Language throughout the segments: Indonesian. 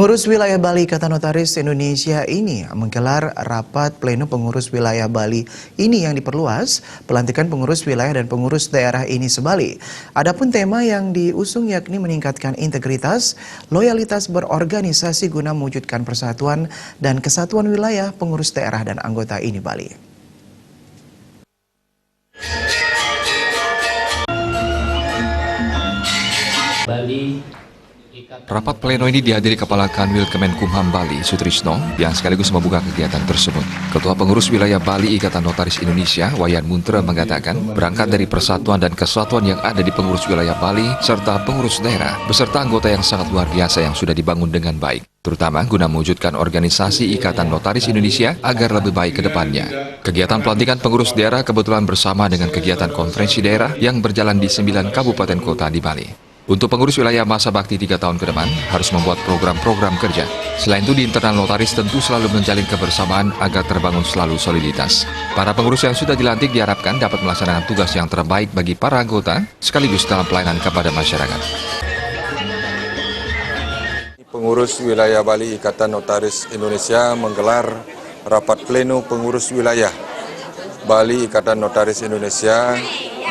Pengurus Wilayah Bali Ikatan Notaris Indonesia ini menggelar rapat pleno pengurus wilayah Bali ini yang diperluas pelantikan pengurus wilayah dan pengurus daerah ini sebali. Adapun tema yang diusung yakni meningkatkan integritas, loyalitas berorganisasi guna mewujudkan persatuan dan kesatuan wilayah pengurus daerah dan anggota ini Bali. Rapat pleno ini dihadiri Kepala Kanwil Kemenkumham Bali, Sutrisno, yang sekaligus membuka kegiatan tersebut. Ketua Pengurus Wilayah Bali Ikatan Notaris Indonesia, Wayan Muntra, mengatakan, berangkat dari persatuan dan kesatuan yang ada di pengurus wilayah Bali, serta pengurus daerah, beserta anggota yang sangat luar biasa yang sudah dibangun dengan baik, terutama guna mewujudkan organisasi Ikatan Notaris Indonesia agar lebih baik ke depannya. Kegiatan pelantikan pengurus daerah kebetulan bersama dengan kegiatan konferensi daerah yang berjalan di 9 kabupaten kota di Bali. Untuk pengurus wilayah masa bakti 3 tahun ke depan, harus membuat program-program kerja. Selain itu, di internal notaris tentu selalu menjalin kebersamaan agar terbangun selalu soliditas. Para pengurus yang sudah dilantik diharapkan dapat melaksanakan tugas yang terbaik bagi para anggota, sekaligus dalam pelayanan kepada masyarakat. Pengurus wilayah Bali Ikatan Notaris Indonesia menggelar rapat pleno pengurus wilayah Bali Ikatan Notaris Indonesia,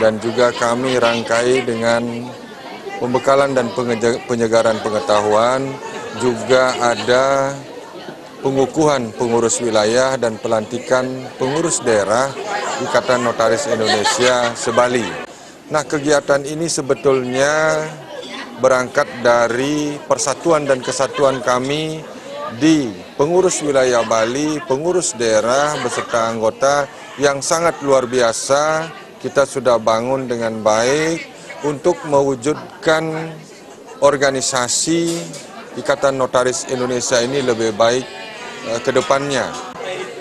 dan juga kami rangkai dengan pembekalan dan penyegaran pengetahuan, juga ada pengukuhan pengurus wilayah dan pelantikan pengurus daerah Ikatan Notaris Indonesia sebali. Nah, kegiatan ini sebetulnya berangkat dari persatuan dan kesatuan kami di pengurus wilayah Bali, pengurus daerah beserta anggota yang sangat luar biasa. Kita sudah bangun dengan baik untuk mewujudkan organisasi Ikatan Notaris Indonesia ini lebih baik ke depannya.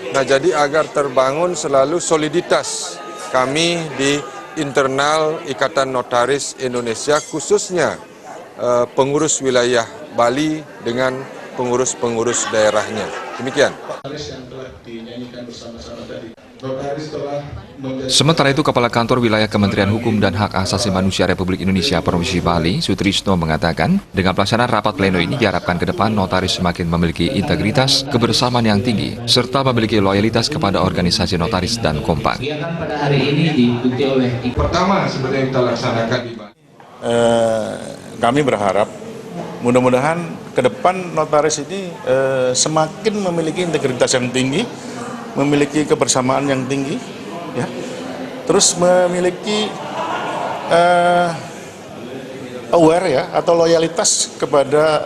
Nah, jadi agar terbangun selalu soliditas kami di internal Ikatan Notaris Indonesia, khususnya pengurus wilayah Bali dengan pengurus-pengurus daerahnya. Demikian. Sementara itu, Kepala Kantor Wilayah Kementerian Hukum dan Hak Asasi Manusia Republik Indonesia Provinsi Bali, Sutrisno, mengatakan, dengan pelaksanaan rapat pleno ini diharapkan ke depan notaris semakin memiliki integritas, kebersamaan yang tinggi, serta memiliki loyalitas kepada organisasi notaris dan kompak. Pertama, seperti yang kita laksanakan di Bali. Kami berharap mudah-mudahan ke depan notaris ini semakin memiliki integritas yang tinggi, memiliki kebersamaan yang tinggi, ya, terus memiliki aware ya atau loyalitas kepada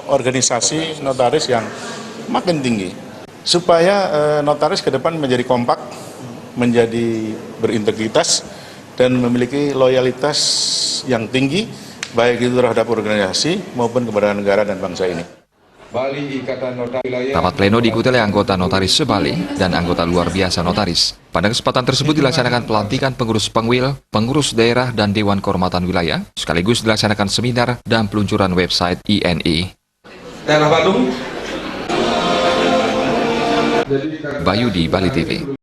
organisasi notaris yang makin tinggi, supaya notaris ke depan menjadi kompak, menjadi berintegritas dan memiliki loyalitas yang tinggi, baik itu terhadap organisasi maupun kepada negara dan bangsa ini. Rapat pleno diikuti oleh anggota notaris sebali dan anggota luar biasa notaris. Pada kesempatan tersebut dilaksanakan pelantikan pengurus pengwil, pengurus daerah dan Dewan Kehormatan Wilayah, sekaligus dilaksanakan seminar dan peluncuran website INI. Bayu di Bali TV.